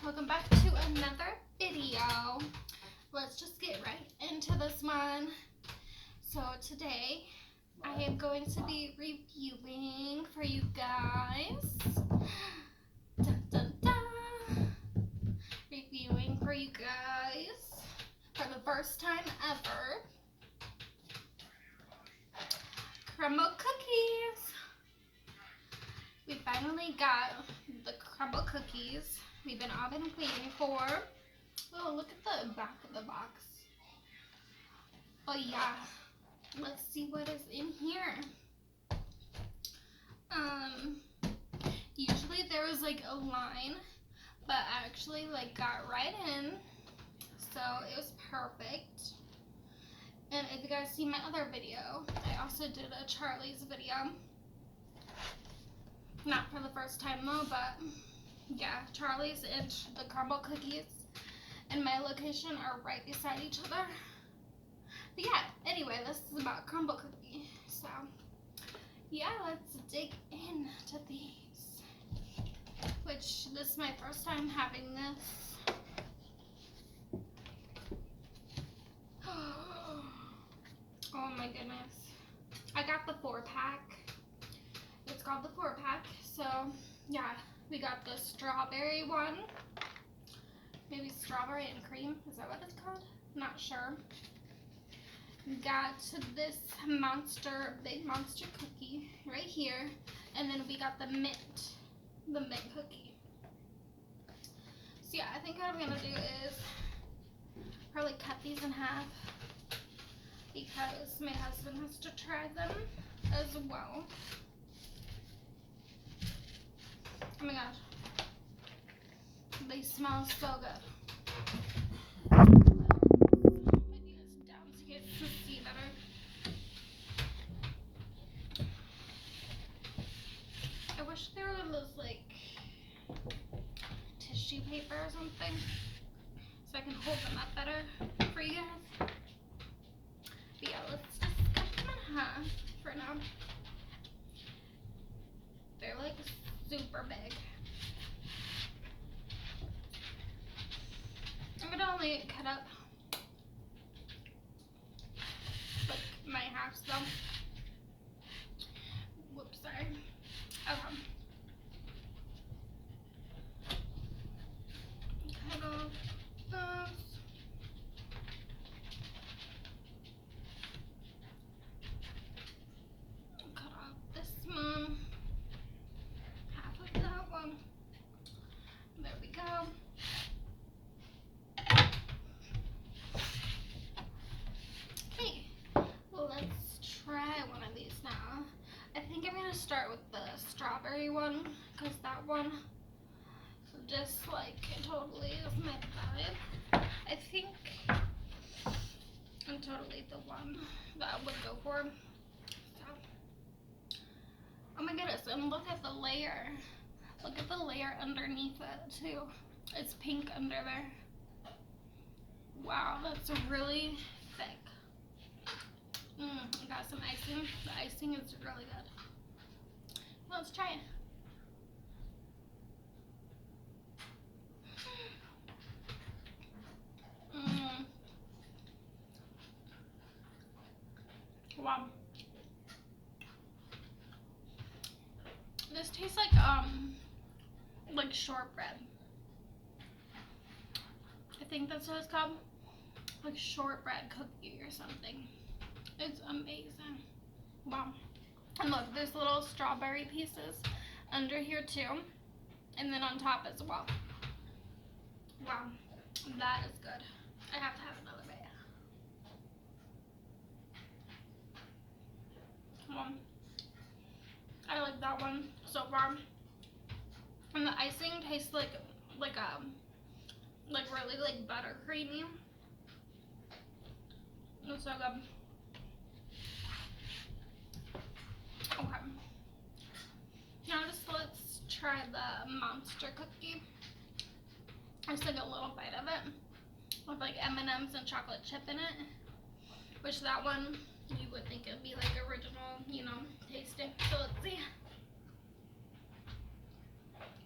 welcome back to another video. Let's just get right into this one. So today I am going to be reviewing for you guys. Dun, dun, dun. Reviewing for you guys for the first time ever. Crumbl cookies. We finally got the crumbl cookies we've all been waiting for. Oh, look at the back of the box. Oh yeah, let's see what is in here. Usually there was like a line, but I actually got right in, so it was perfect. And if you guys see my other video, I also did a Charlie's video. Not for the first time though, but yeah, Charlie's and the crumbl cookies and my location are right beside each other. But yeah, anyway, this is about crumbl cookie. So yeah, let's dig into these. Which this is my first time having this. Oh my goodness. I got the 4-pack. It's called the 4-pack. So yeah, we got the strawberry one. Maybe strawberry and cream. Is that what it's called? Not sure. Got this big monster cookie right here. And then we got the mint cookie. So yeah, I think what I'm gonna do is probably cut these in half because my husband has to try them as well. Oh my gosh, they smell so good. Put these down so you guys can see better. I wish there were those tissue paper or something so I can hold them up better for you guys. But yeah, let's just cut them in half for now. They're super big. I'm gonna only cut up my halves though. Whoops, sorry. Okay. Cut off those. Cut off this one. Half of that one. There we go. Okay, well, let's try one of these now. I think I'm gonna start with the strawberry one because that one just totally is my vibe. I think I'm totally the one that I would go for. So. Oh my goodness, and look at the layer. Look at the layer underneath it too. It's pink under there. Wow, that's really thick. I got some icing. The icing is really good. Let's try it. Wow. This tastes like shortbread. I think that's what it's called. Like shortbread cookie or something. It's amazing. Wow. And look, there's little strawberry pieces under here too. And then on top as well. Wow. That is good. I have to have another bite. I like that one so far. And the icing tastes like really buttercreamy. It's so good. Okay. Now let's try the monster cookie. I just took a little bite of it with M&M's and chocolate chip in it. Which that one you would think it'd be original, tasting. So let's see.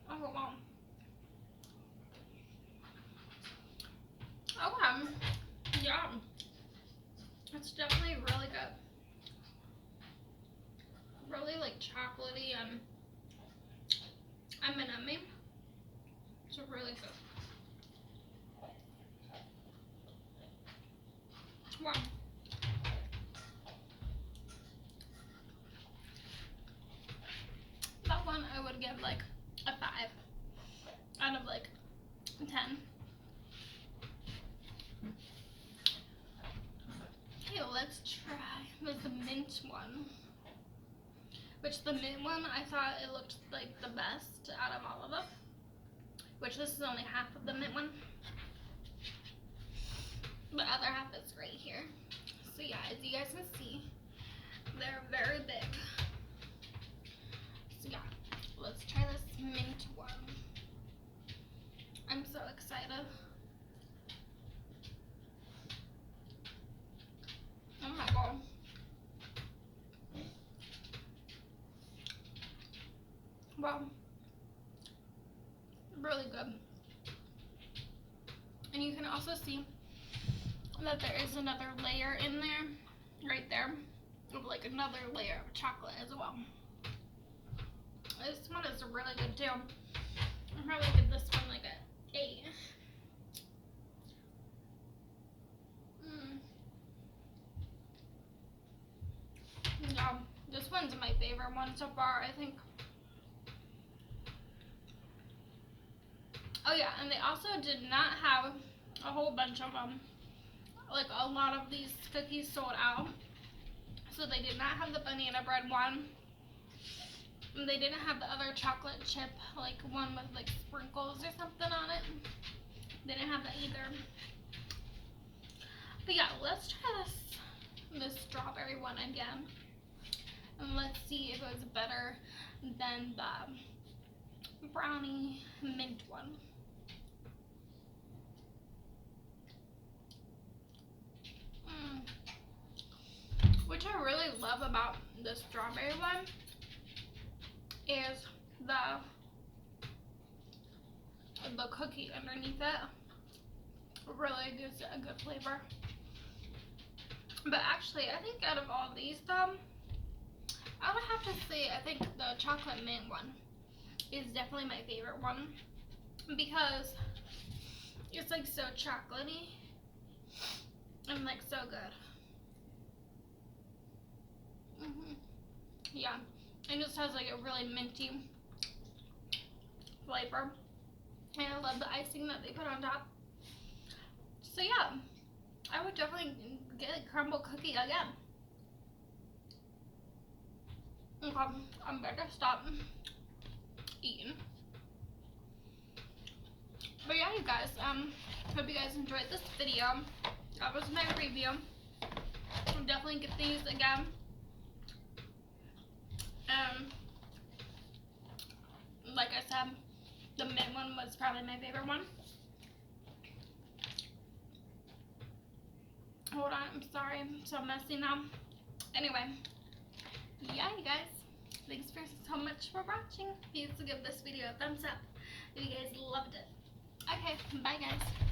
Oh wow. chocolatey and M&M-y. It's really good. Wow. That one I would give like a 5 out of like 10. Okay, let's try the mint one. Which the mint one, I thought it looked like the best out of all of them. Which this is only half of the mint one. The other half is right here. So yeah, as you guys can see, they're very big. So yeah, let's try this mint one. I'm so excited. Oh my god. Wow. Really good. And you can also see that there is another layer in there, right there, of like another layer of chocolate as well. This one is really good too. I'm probably give this one like a 8. Yeah, this one's my favorite one so far, I think. Oh yeah, and they also did not have a whole bunch of them. Like a lot of these cookies sold out. So they did not have the banana bread one. And they didn't have the other chocolate chip, like one with like sprinkles or something on it. They didn't have that either. But yeah, let's try this strawberry one again. And let's see if it was better than the brownie mint one. Which I really love about the strawberry one is the cookie underneath it. Really gives it a good flavor. But actually, I think out of all these though, I would have to say I think the chocolate mint one is definitely my favorite one because it's like so chocolatey and like so good. Yeah, it just has like a really minty flavor, and I love the icing that they put on top. So yeah, I would definitely get a crumble cookie again. Okay, I'm gonna stop eating. But yeah, you guys, hope you guys enjoyed this video. That was my review. I'll definitely get these again. Like I said, the mint one was probably my favorite one. Hold on, I'm sorry, I'm so messy now. Anyway, yeah, you guys, thanks for so much for watching. Please give this video a thumbs up if you guys loved it. Okay, bye guys.